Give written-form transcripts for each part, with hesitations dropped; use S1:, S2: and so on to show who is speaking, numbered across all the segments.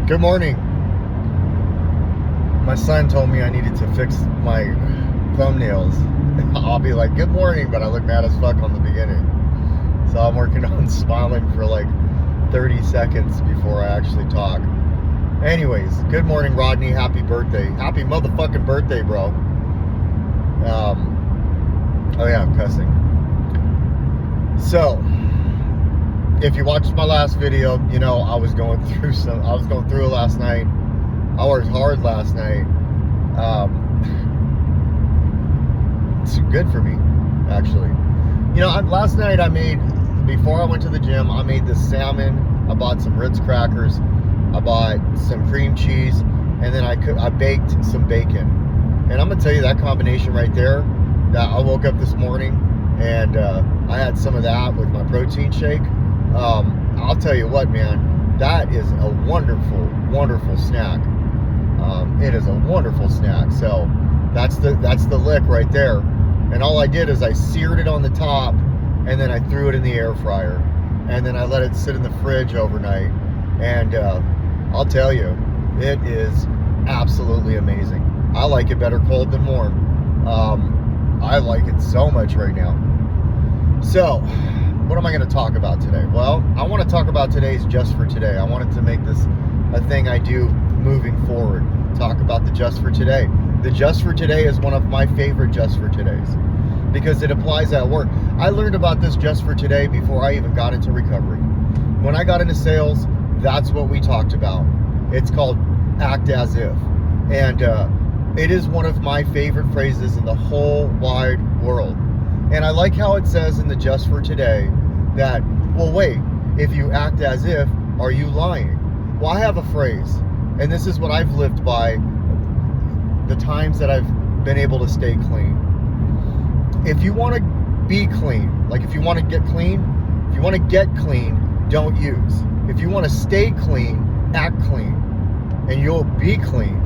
S1: Good morning. My son told me I needed to fix my thumbnails. I'll be like, good morning, but I look mad as fuck on the beginning. So I'm working on smiling for like 30 seconds before I actually talk. Anyways, good morning, Rodney. Happy birthday. Happy motherfucking birthday, bro. Oh yeah, I'm cussing. So, if you watched my last video, you know I was going through it last night. I worked hard last night. It's good for me, actually. You know, last night before I went to the gym, I made this salmon. I bought some Ritz crackers. I bought some cream cheese, and then I baked some bacon. And I'm gonna tell you, that combination right there, that I woke up this morning and I had some of that with my protein shake. I'll tell you what, man, that is a wonderful, wonderful snack. It is a wonderful snack. So that's the lick right there. And all I did is I seared it on the top, and then I threw it in the air fryer, and then I let it sit in the fridge overnight. And I'll tell you, it is absolutely amazing. I like it better cold than warm. I like it so much right now. So, what am I going to talk about today? Well, I want to talk about today's Just for Today. I wanted to make this a thing I do moving forward. Talk about the Just for Today. The Just for Today is one of my favorite Just for Todays because it applies at work. I learned about this Just for Today before I even got into recovery. When I got into sales, that's what we talked about. It's called act as if. And it is one of my favorite phrases in the whole wide world. And I like how it says in the Just for Today that, well, wait, if you act as if, are you lying? Well, I have a phrase, and this is what I've lived by the times that I've been able to stay clean. If you want to be clean, like if you want to get clean, if you want to get clean, don't use. If you want to stay clean, act clean, and you'll be clean.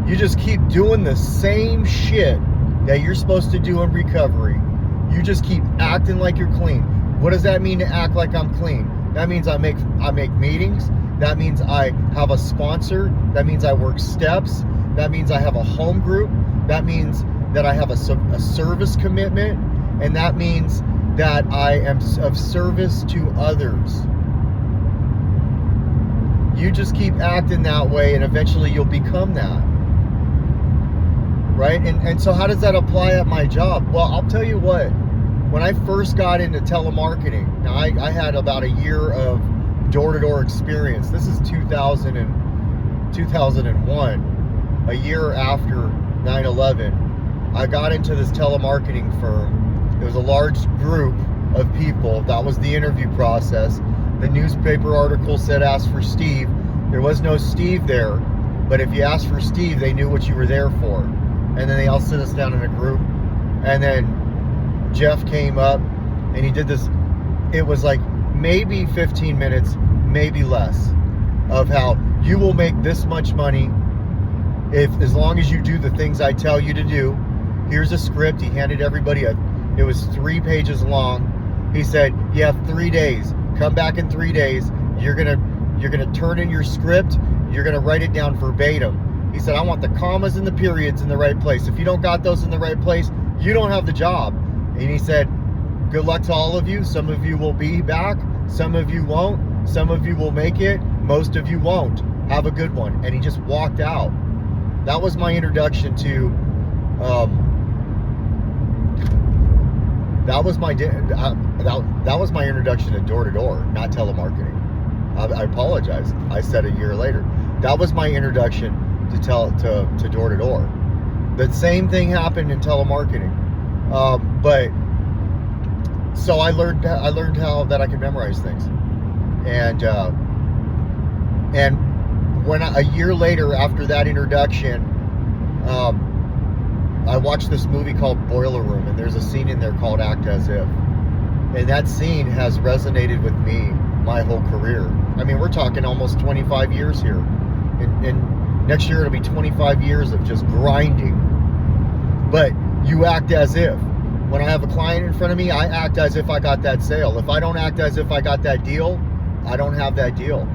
S1: You just keep doing the same shit that you're supposed to do in recovery. You just keep acting like you're clean. What does that mean to act like I'm clean? That means I make meetings. That means I have a sponsor. That means I work steps. That means I have a home group. That means that I have a service commitment. And that means that I am of service to others. You just keep acting that way, and eventually you'll become that. Right? And so how does that apply at my job? Well, I'll tell you what. When I first got into telemarketing, now I had about a year of door-to-door experience. This is 2001, a year after 9/11. I got into this telemarketing firm. It was a large group of people. That was the interview process. The newspaper article said, ask for Steve. There was no Steve there, but if you asked for Steve, they knew what you were there for. And then they all sit us down in a group. And then Jeff came up and he did this. It was like maybe 15 minutes, maybe less, of how you will make this much money as long as you do the things I tell you to do. Here's a script. He handed everybody it was 3 pages long. He said, you have 3 days. Come back in 3 days. You're gonna turn in your script. You're gonna write it down verbatim. He said, I want the commas and the periods in the right place. If you don't got those in the right place, you don't have the job. And he said, good luck to all of you. Some of you will be back. Some of you won't. Some of you will make it. Most of you won't. Have a good one. And he just walked out. That was my introduction to, that was my introduction to door-to-door, not telemarketing. I apologize. I said a year later. That was my introduction to door-to-door. The same thing happened in telemarketing. But so I learned how that I could memorize things. And when a year later after that introduction, I watched this movie called Boiler Room, and there's a scene in there called Act As If. And that scene has resonated with me my whole career. I mean, we're talking almost 25 years here. And next year it'll be 25 years of just grinding. But you act as if. When I have a client in front of me, I act as if I got that sale. If I don't act as if I got that deal, I don't have that deal.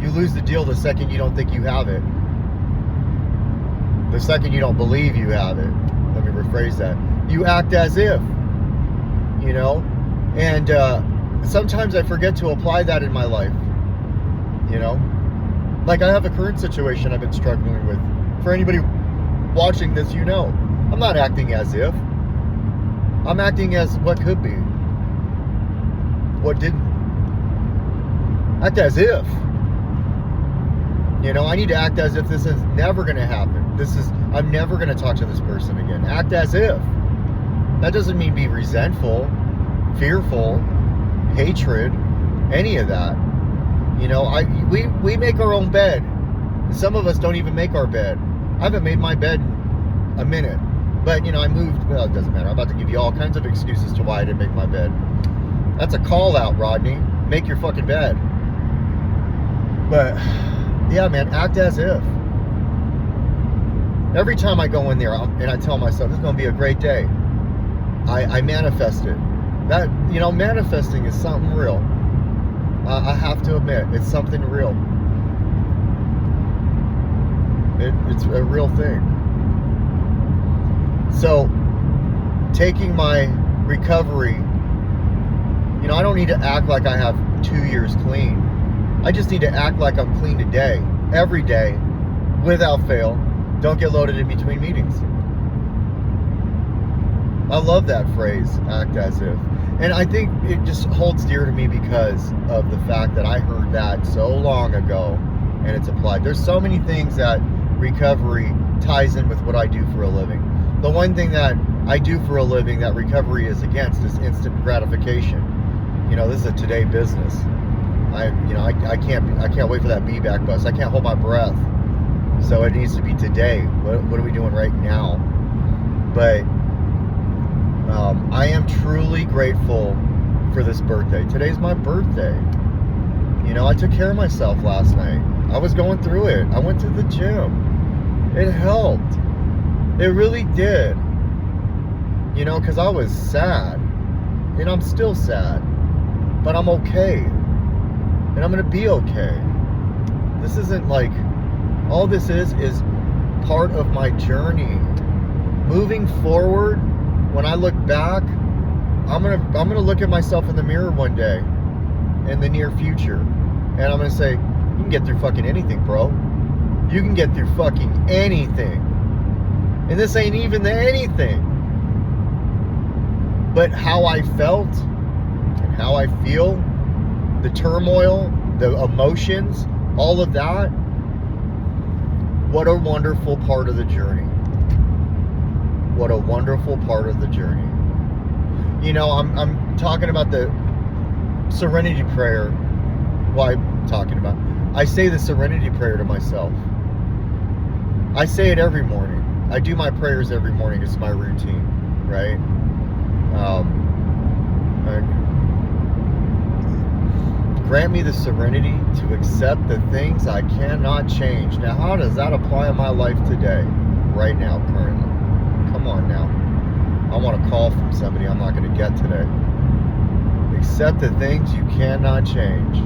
S1: You lose the deal the second you don't think you have it. The second you don't believe you have it. Let me rephrase that. You act as if, you know? And sometimes I forget to apply that in my life, you know? Like I have a current situation I've been struggling with. For anybody watching this, you know, I'm not acting as if. I'm acting as what could be. What didn't. Act as if. You know, I need to act as if this is never going to happen. I'm never going to talk to this person again. Act as if. That doesn't mean be resentful, fearful, hatred, any of that. You know, we make our own bed. Some of us don't even make our bed. I haven't made my bed a minute. But, you know, I moved. Well, it doesn't matter. I'm about to give you all kinds of excuses to why I didn't make my bed. That's a call out, Rodney. Make your fucking bed. But, yeah, man, act as if. Every time I go in there and I tell myself, this is going to be a great day, I manifest it. That, you know, manifesting is something real. I have to admit, it's something real. It's a real thing. So, taking my recovery, you know, I don't need to act like I have 2 years clean. I just need to act like I'm clean today, every day, without fail. Don't get loaded in between meetings. I love that phrase, act as if. And I think it just holds dear to me because of the fact that I heard that so long ago and it's applied. There's so many things that recovery ties in with what I do for a living. The one thing that I do for a living that recovery is against is instant gratification. You know, this is a today business. I can't wait for that be-back bus. I can't hold my breath. So it needs to be today. What are we doing right now? But I am truly grateful for this birthday. Today's my birthday. You know, I took care of myself last night. I was going through it. I went to the gym. It helped. It really did. You know, because I was sad. And I'm still sad. But I'm okay. And I'm going to be okay. This isn't like... All this is part of my journey. Moving forward, when I look back, I'm gonna look at myself in the mirror one day in the near future. And I'm gonna say, you can get through fucking anything, bro. You can get through fucking anything. And this ain't even the anything. But how I felt and how I feel, the turmoil, the emotions, all of that, what a wonderful part of the journey. What a wonderful part of the journey. You know, I'm talking about the serenity prayer. Well, I'm talking about. I say the serenity prayer to myself. I say it every morning. I do my prayers every morning. It's my routine, right? Grant me the serenity to accept the things I cannot change. Now, how does that apply in my life today? Right now, currently. Come on now. I want a call from somebody I'm not going to get today. Accept the things you cannot change.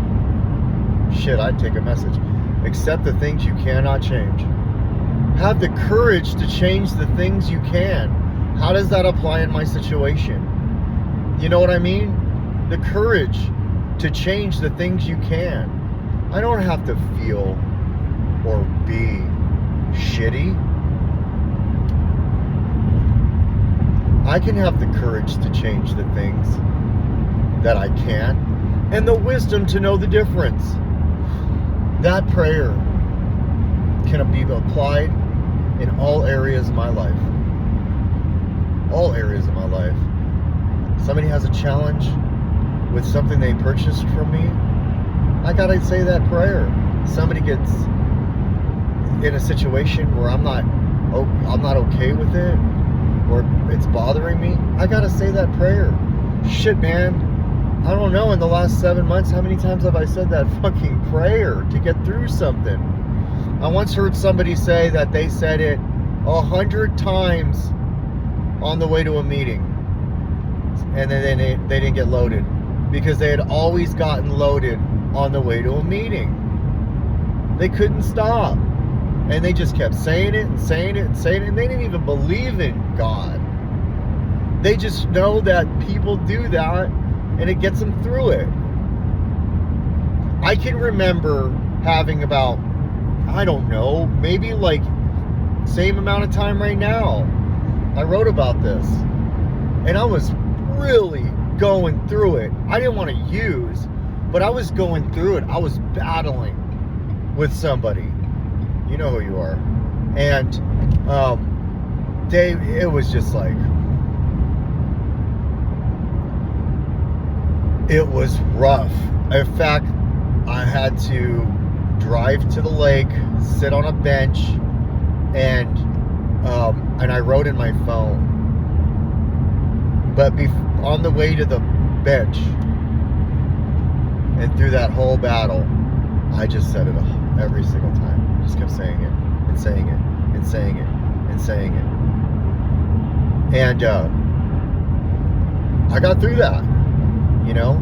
S1: Shit, I'd take a message. Accept the things you cannot change. Have the courage to change the things you can. How does that apply in my situation? You know what I mean? The courage to change the things you can. I don't have to feel or be shitty. I can have the courage to change the things that I can and the wisdom to know the difference. That prayer can be applied in all areas of my life. All areas of my life. Somebody has a challenge with something they purchased from me, I gotta say that prayer. Somebody gets in a situation where I'm not okay with it, or it's bothering me, I gotta say that prayer. Shit, man, I don't know, in the last 7 months, how many times have I said that fucking prayer to get through something? I once heard somebody say that they said it 100 times on the way to a meeting, and then they didn't get loaded because they had always gotten loaded on the way to a meeting. They couldn't stop. And they just kept saying it and saying it and saying it. And they didn't even believe in God. They just know that people do that and it gets them through it. I can remember having about, I don't know, maybe like same amount of time right now. I wrote about this. And I was really going through it. I didn't want to use, but I was going through it. I was battling with somebody. You know who you are. And Dave, it was just like, it was rough. In fact, I had to drive to the lake, sit on a bench, and I wrote in my phone. But on the way to the bench and through that whole battle, I just said it every single time. Just kept saying it and saying it and saying it and saying it. And I got through that, you know?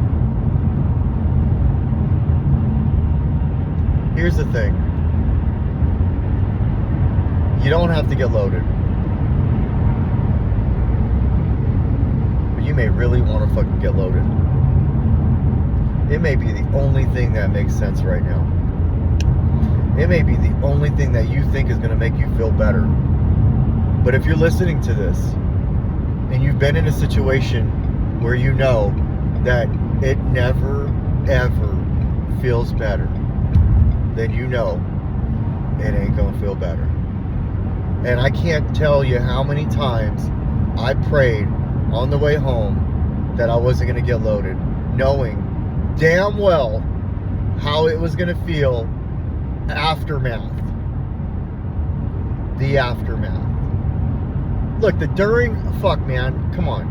S1: Here's the thing. You don't have to get loaded. But you may really want to fucking get loaded. It may be the only thing that makes sense right now. It may be the only thing that you think is going to make you feel better. But if you're listening to this and you've been in a situation where you know that it never, ever feels better, then you know it ain't going to feel better. And I can't tell you how many times I prayed on the way home that I wasn't going to get loaded, knowing damn well how it was going to feel. Aftermath. The aftermath. Look, the during, fuck man, come on.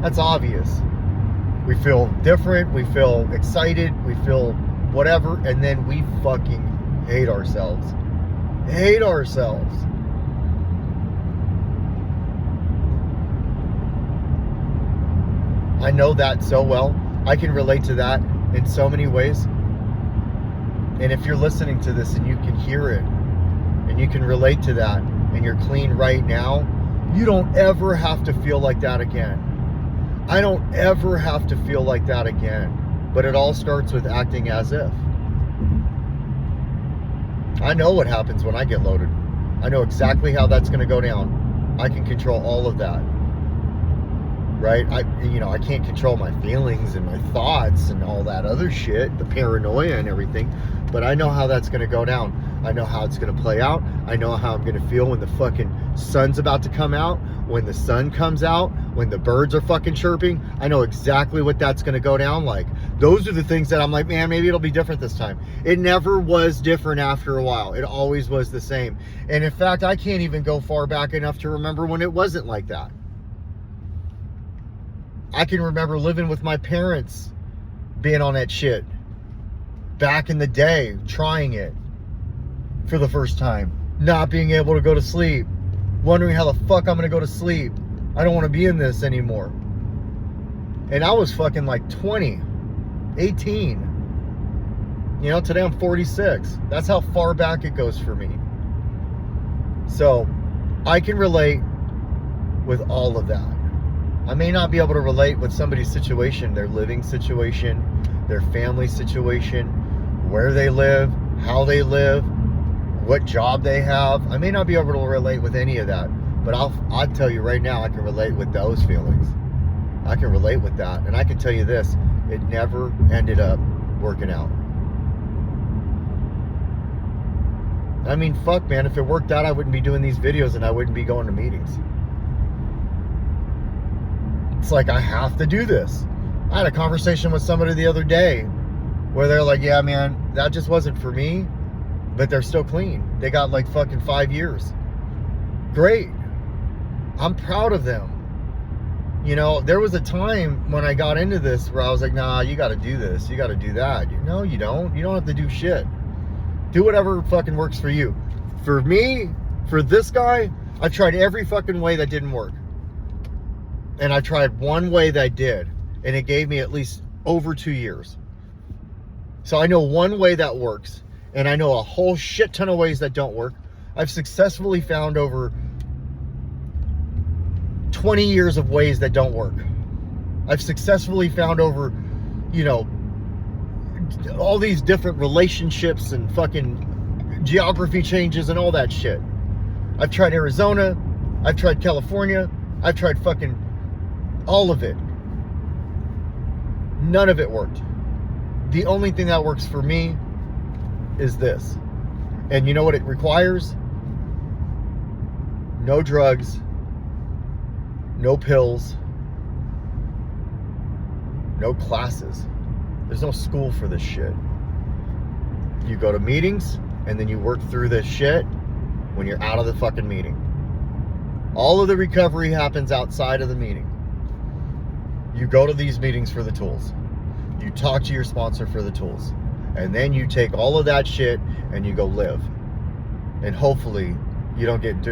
S1: That's obvious. We feel different, we feel excited, we feel whatever, and then we fucking hate ourselves. Hate ourselves. I know that so well. I can relate to that in so many ways. And if you're listening to this and you can hear it and you can relate to that and you're clean right now, you don't ever have to feel like that again. I don't ever have to feel like that again. But it all starts with acting as if. I know what happens when I get loaded. I know exactly how that's going to go down. I can control all of that. Right? I can't control my feelings and my thoughts and all that other shit, the paranoia and everything, but I know how that's going to go down. I know how it's going to play out. I know how I'm going to feel when the fucking sun's about to come out, when the sun comes out, when the birds are fucking chirping. I know exactly what that's going to go down like. Those are the things that I'm like, man, maybe it'll be different this time. It never was different after a while. It always was the same. And in fact, I can't even go far back enough to remember when it wasn't like that. I can remember living with my parents being on that shit back in the day, trying it for the first time, not being able to go to sleep, wondering how the fuck I'm gonna go to sleep. I don't want to be in this anymore. And I was fucking like 20, 18. You know, today I'm 46. That's how far back it goes for me. So I can relate with all of that. I may not be able to relate with somebody's situation, their living situation, their family situation, where they live, how they live, what job they have. I may not be able to relate with any of that, but I'll tell you right now, I can relate with those feelings. I can relate with that. And I can tell you this, it never ended up working out. I mean, fuck, man, if it worked out, I wouldn't be doing these videos and I wouldn't be going to meetings. It's like, I have to do this. I had a conversation with somebody the other day where they're like, yeah, man, that just wasn't for me, but they're still clean. They got like fucking 5 years. Great. I'm proud of them. You know, there was a time when I got into this where I was like, nah, you got to do this. You got to do that. No, you don't. You don't have to do shit. Do whatever fucking works for you. For me, for this guy, I tried every fucking way that didn't work. And I tried one way that did, and it gave me at least over 2 years. So I know one way that works, And I know a whole shit ton of ways that don't work. I've successfully found over 20 years of ways that don't work. I've successfully found over, you know, all these different relationships and fucking geography changes and all that shit. I've tried Arizona. I've tried California. I've tried fucking all of it. None of it worked. The only thing that works for me is this. And you know what it requires? No drugs, no pills, no classes. There's no school for this shit. You go to meetings and then you work through this shit when you're out of the fucking meeting. All of the recovery happens outside of the meeting. You go to these meetings for the tools. You talk to your sponsor for the tools. And then you take all of that shit and you go live. And hopefully you don't get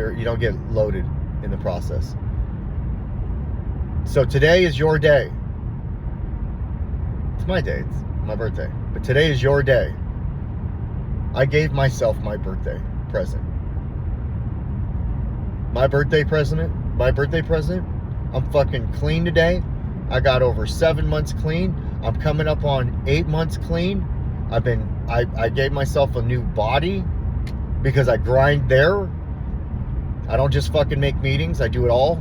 S1: loaded in the process. So today is your day. It's my day. It's my birthday. But today is your day. I gave myself my birthday present. My birthday present, I'm fucking clean today. I got over 7 months clean. I'm coming up on 8 months clean. I gave myself a new body because I grind there. I don't just fucking make meetings. I do it all.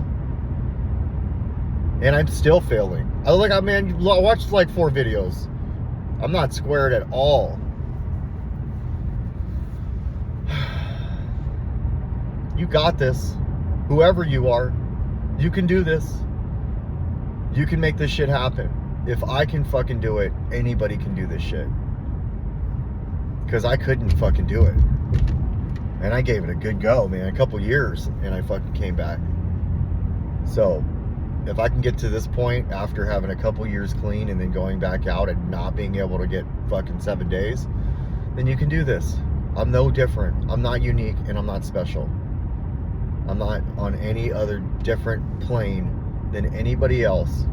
S1: And I'm still failing. I watched like 4 videos. I'm not squared at all. You got this. Whoever you are, you can do this. You can make this shit happen. If I can fucking do it, anybody can do this shit. Because I couldn't fucking do it. And I gave it a good go, man. A couple years, and I fucking came back. So, if I can get to this point after having a couple years clean and then going back out and not being able to get fucking 7 days, then you can do this. I'm no different. I'm not unique, and I'm not special. I'm not on any other different plane than anybody else.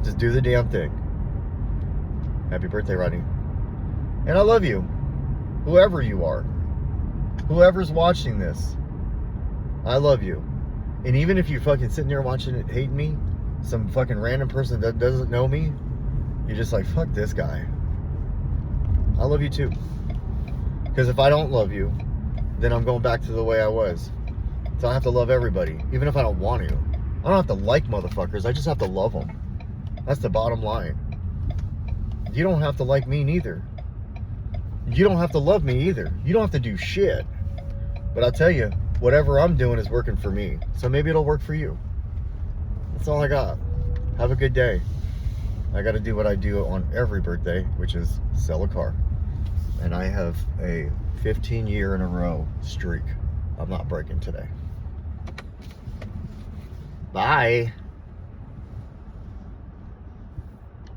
S1: Just do the damn thing. Happy birthday, Rodney. And I love you. Whoever you are. Whoever's watching this. I love you. And even if you're fucking sitting there watching it, hating me, some fucking random person that doesn't know me, you're just like, fuck this guy. I love you too. Because if I don't love you, then I'm going back to the way I was. So I have to love everybody, even if I don't want to. I don't have to like motherfuckers. I just have to love them. That's the bottom line. You don't have to like me neither. You don't have to love me either. You don't have to do shit. But I'll tell you, whatever I'm doing is working for me. So maybe it'll work for you. That's all I got. Have a good day. I got to do what I do on every birthday, which is sell a car. And I have a 15-year in a row streak. I'm not breaking today. Bye.